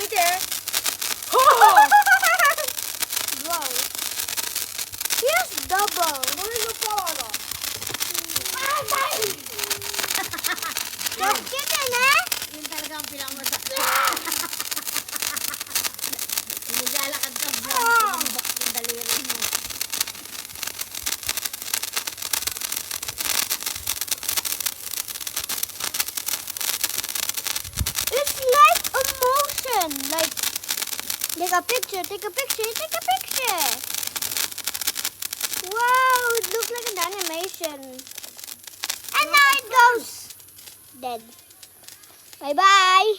right there. Wow. Here's double. Don't get in eh? Yun talaga ang pinakamasakit. Naglalakad ka vlog. Tumubak yung daliri mo. It's like a motion. Like, take a picture, take a picture, take a picture. Wow, it looks like an animation. And now it goes dead. Bye-bye.